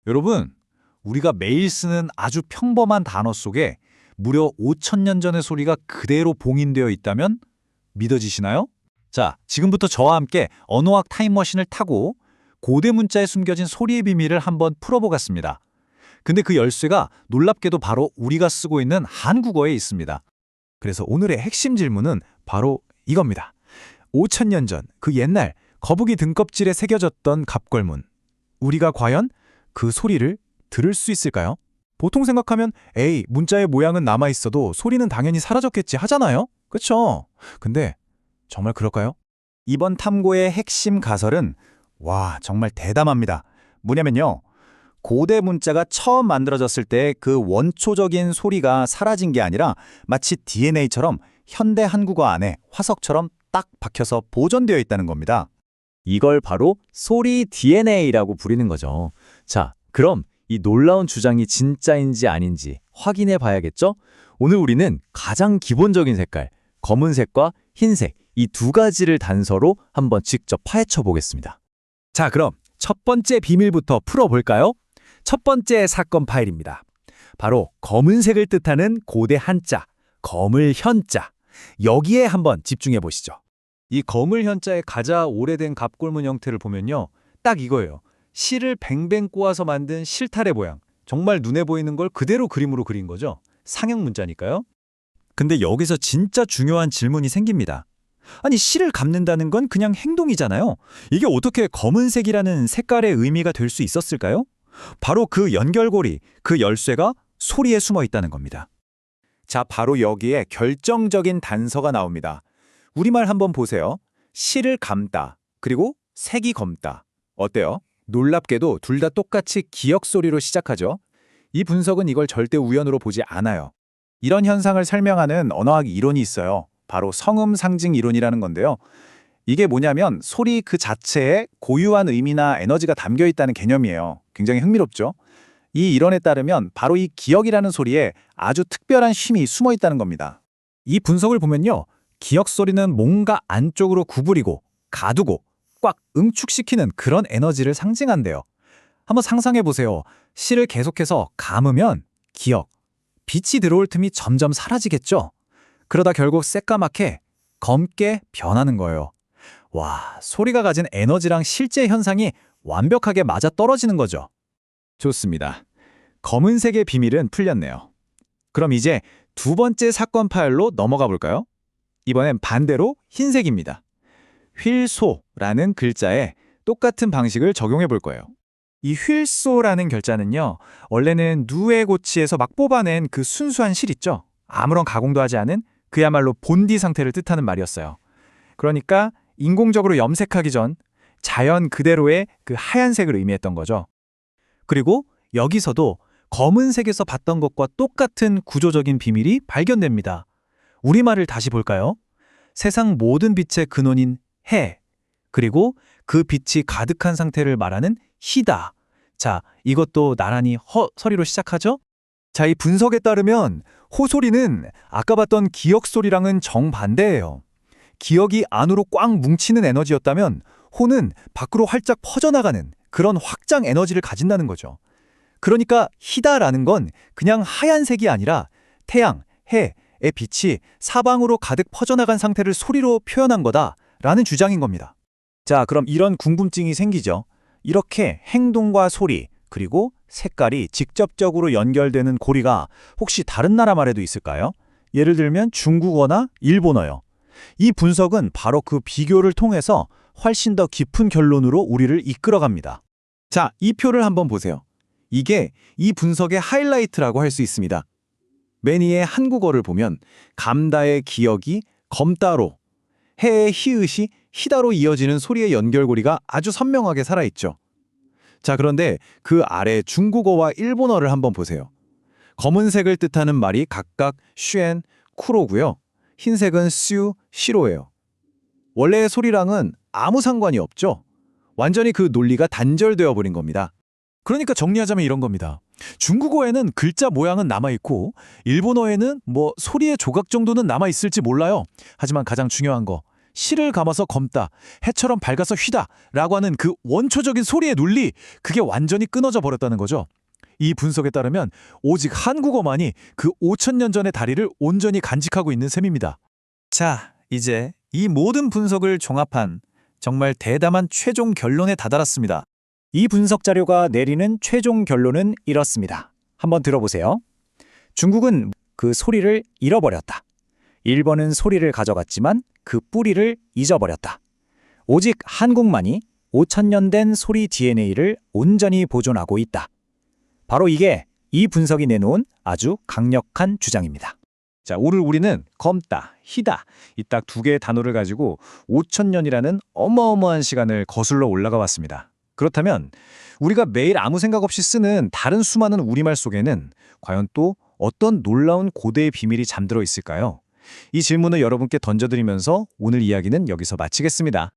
여러분, 우리가 매일 쓰는 아주 평범한 단어 속에 무려 5,000년 전의 소리가 그대로 봉인되어 있다면 믿어지시나요? 자, 지금부터 저와 함께 언어학 타임머신을 타고 고대 문자에 숨겨진 소리의 비밀을 한번 풀어보겠습니다. 근데 그 열쇠가 놀랍게도 바로 우리가 쓰고 있는 한국어에 있습니다. 그래서 오늘의 핵심 질문은 바로 이겁니다. 5,000년 전 그 옛날 거북이 등껍질에 새겨졌던 갑걸문. 우리가 과연 그 소리를 들을 수 있을까요? 보통 생각하면 에이, 문자의 모양은 남아있어도 소리는 당연히 사라졌겠지 하잖아요? 그쵸? 근데 정말 그럴까요? 이번 탐구의 핵심 가설은 정말 대담합니다. 뭐냐면요. 고대 문자가 처음 만들어졌을 때 그 원초적인 소리가 사라진 게 아니라 마치 DNA처럼 현대 한국어 안에 화석처럼 딱 박혀서 보존되어 있다는 겁니다. 이걸 바로 소리 DNA라고 부르는 거죠. 자, 그럼 이 놀라운 주장이 진짜인지 아닌지 확인해 봐야겠죠? 오늘 우리는 가장 기본적인 색깔, 검은색과 흰색, 이 두 가지를 단서로 한번 직접 파헤쳐 보겠습니다. 자, 그럼 첫 번째 비밀부터 풀어볼까요? 첫 번째 사건 파일입니다. 바로 검은색을 뜻하는 고대 한자, 검을현자. 여기에 한번 집중해 보시죠. 이 검을현자의 가장 오래된 갑골문 형태를 보면요. 딱 이거예요. 실을 뱅뱅 꼬아서 만든 실타래 모양. 정말 눈에 보이는 걸 그대로 그림으로 그린 거죠. 상형 문자니까요. 근데 여기서 진짜 중요한 질문이 생깁니다. 아니, 실을 감는다는 건 그냥 행동이잖아요. 이게 어떻게 검은색이라는 색깔의 의미가 될 수 있었을까요? 바로 그 연결고리, 그 열쇠가 소리에 숨어 있다는 겁니다. 자, 바로 여기에 결정적인 단서가 나옵니다. 우리말 한번 보세요. 실을 감다, 그리고 색이 검다. 어때요? 놀랍게도 둘 다 똑같이 기역 소리로 시작하죠. 이 분석은 이걸 절대 우연으로 보지 않아요. 이런 현상을 설명하는 언어학 이론이 있어요. 바로 성음 상징 이론이라는 건데요. 이게 뭐냐면 소리 그 자체에 고유한 의미나 에너지가 담겨 있다는 개념이에요. 굉장히 흥미롭죠? 이 이론에 따르면 바로 이 기역이라는 소리에 아주 특별한 쉼이 숨어 있다는 겁니다. 이 분석을 보면요. 기역 소리는 뭔가 안쪽으로 구부리고 가두고 꽉 응축시키는 그런 에너지를 상징한대요. 한번 상상해 보세요. 실을 계속해서 감으면 기역, 빛이 들어올 틈이 점점 사라지겠죠? 그러다 결국 새까맣게 검게 변하는 거예요. 와, 소리가 가진 에너지랑 실제 현상이 완벽하게 맞아 떨어지는 거죠. 좋습니다. 검은색의 비밀은 풀렸네요. 그럼 이제 두 번째 사건 파일로 넘어가 볼까요? 이번엔 반대로 흰색입니다. 휠소라는 글자에 똑같은 방식을 적용해 볼 거예요. 이 휠소라는 글자는요, 원래는 누에고치에서 막 뽑아낸 그 순수한 실 있죠? 아무런 가공도 하지 않은 그야말로 본디 상태를 뜻하는 말이었어요. 그러니까 인공적으로 염색하기 전 자연 그대로의 그 하얀색을 의미했던 거죠. 그리고 여기서도 검은색에서 봤던 것과 똑같은 구조적인 비밀이 발견됩니다. 우리말을 다시 볼까요? 세상 모든 빛의 근원인 해, 그리고 그 빛이 가득한 상태를 말하는 희다. 자, 이것도 나란히 허소리로 시작하죠? 자, 이 분석에 따르면 호소리는 아까 봤던 기역 소리랑은 정반대예요. 기역이 안으로 꽉 뭉치는 에너지였다면 호는 밖으로 활짝 퍼져나가는 그런 확장 에너지를 가진다는 거죠. 그러니까 희다라는 건 그냥 하얀색이 아니라 태양, 해의 빛이 사방으로 가득 퍼져나간 상태를 소리로 표현한 거다라는 주장인 겁니다. 자, 그럼 이런 궁금증이 생기죠. 이렇게 행동과 소리, 그리고 색깔이 직접적으로 연결되는 고리가 혹시 다른 나라 말에도 있을까요? 예를 들면 중국어나 일본어요. 이 분석은 바로 그 비교를 통해서 훨씬 더 깊은 결론으로 우리를 이끌어갑니다. 자, 이 표를 한번 보세요. 이게 이 분석의 하이라이트라고 할 수 있습니다. 맨 위에 한국어를 보면 감다의 기역이 검다로, 해의 히읗이 희다로 이어지는 소리의 연결고리가 아주 선명하게 살아있죠. 자, 그런데 그 아래 중국어와 일본어를 한번 보세요. 검은색을 뜻하는 말이 각각 쉔, 쿠로고요. 흰색은 슈, 시로예요. 원래의 소리랑은 아무 상관이 없죠. 완전히 그 논리가 단절되어 버린 겁니다. 그러니까 정리하자면 이런 겁니다. 중국어에는 글자 모양은 남아있고 일본어에는 소리의 조각 정도는 남아있을지 몰라요. 하지만 가장 중요한 거, 실을 감아서 검다, 해처럼 밝아서 휘다 라고 하는 그 원초적인 소리의 논리, 그게 완전히 끊어져 버렸다는 거죠. 이 분석에 따르면 오직 한국어만이 그 5,000년 전의 다리를 온전히 간직하고 있는 셈입니다. 자, 이제 이 모든 분석을 종합한 정말 대담한 최종 결론에 다다랐습니다. 이 분석 자료가 내리는 최종 결론은 이렇습니다. 한번 들어보세요. 중국은 그 소리를 잃어버렸다. 일본은 소리를 가져갔지만 그 뿌리를 잊어버렸다. 오직 한국만이 5,000년 된 소리 DNA를 온전히 보존하고 있다. 바로 이게 이 분석이 내놓은 아주 강력한 주장입니다. 자, 오늘 우리는 검다, 희다 이 딱 두 개의 단어를 가지고 5,000년이라는 어마어마한 시간을 거슬러 올라가 왔습니다. 그렇다면 우리가 매일 아무 생각 없이 쓰는 다른 수많은 우리말 속에는 과연 또 어떤 놀라운 고대의 비밀이 잠들어 있을까요? 이 질문을 여러분께 던져드리면서 오늘 이야기는 여기서 마치겠습니다.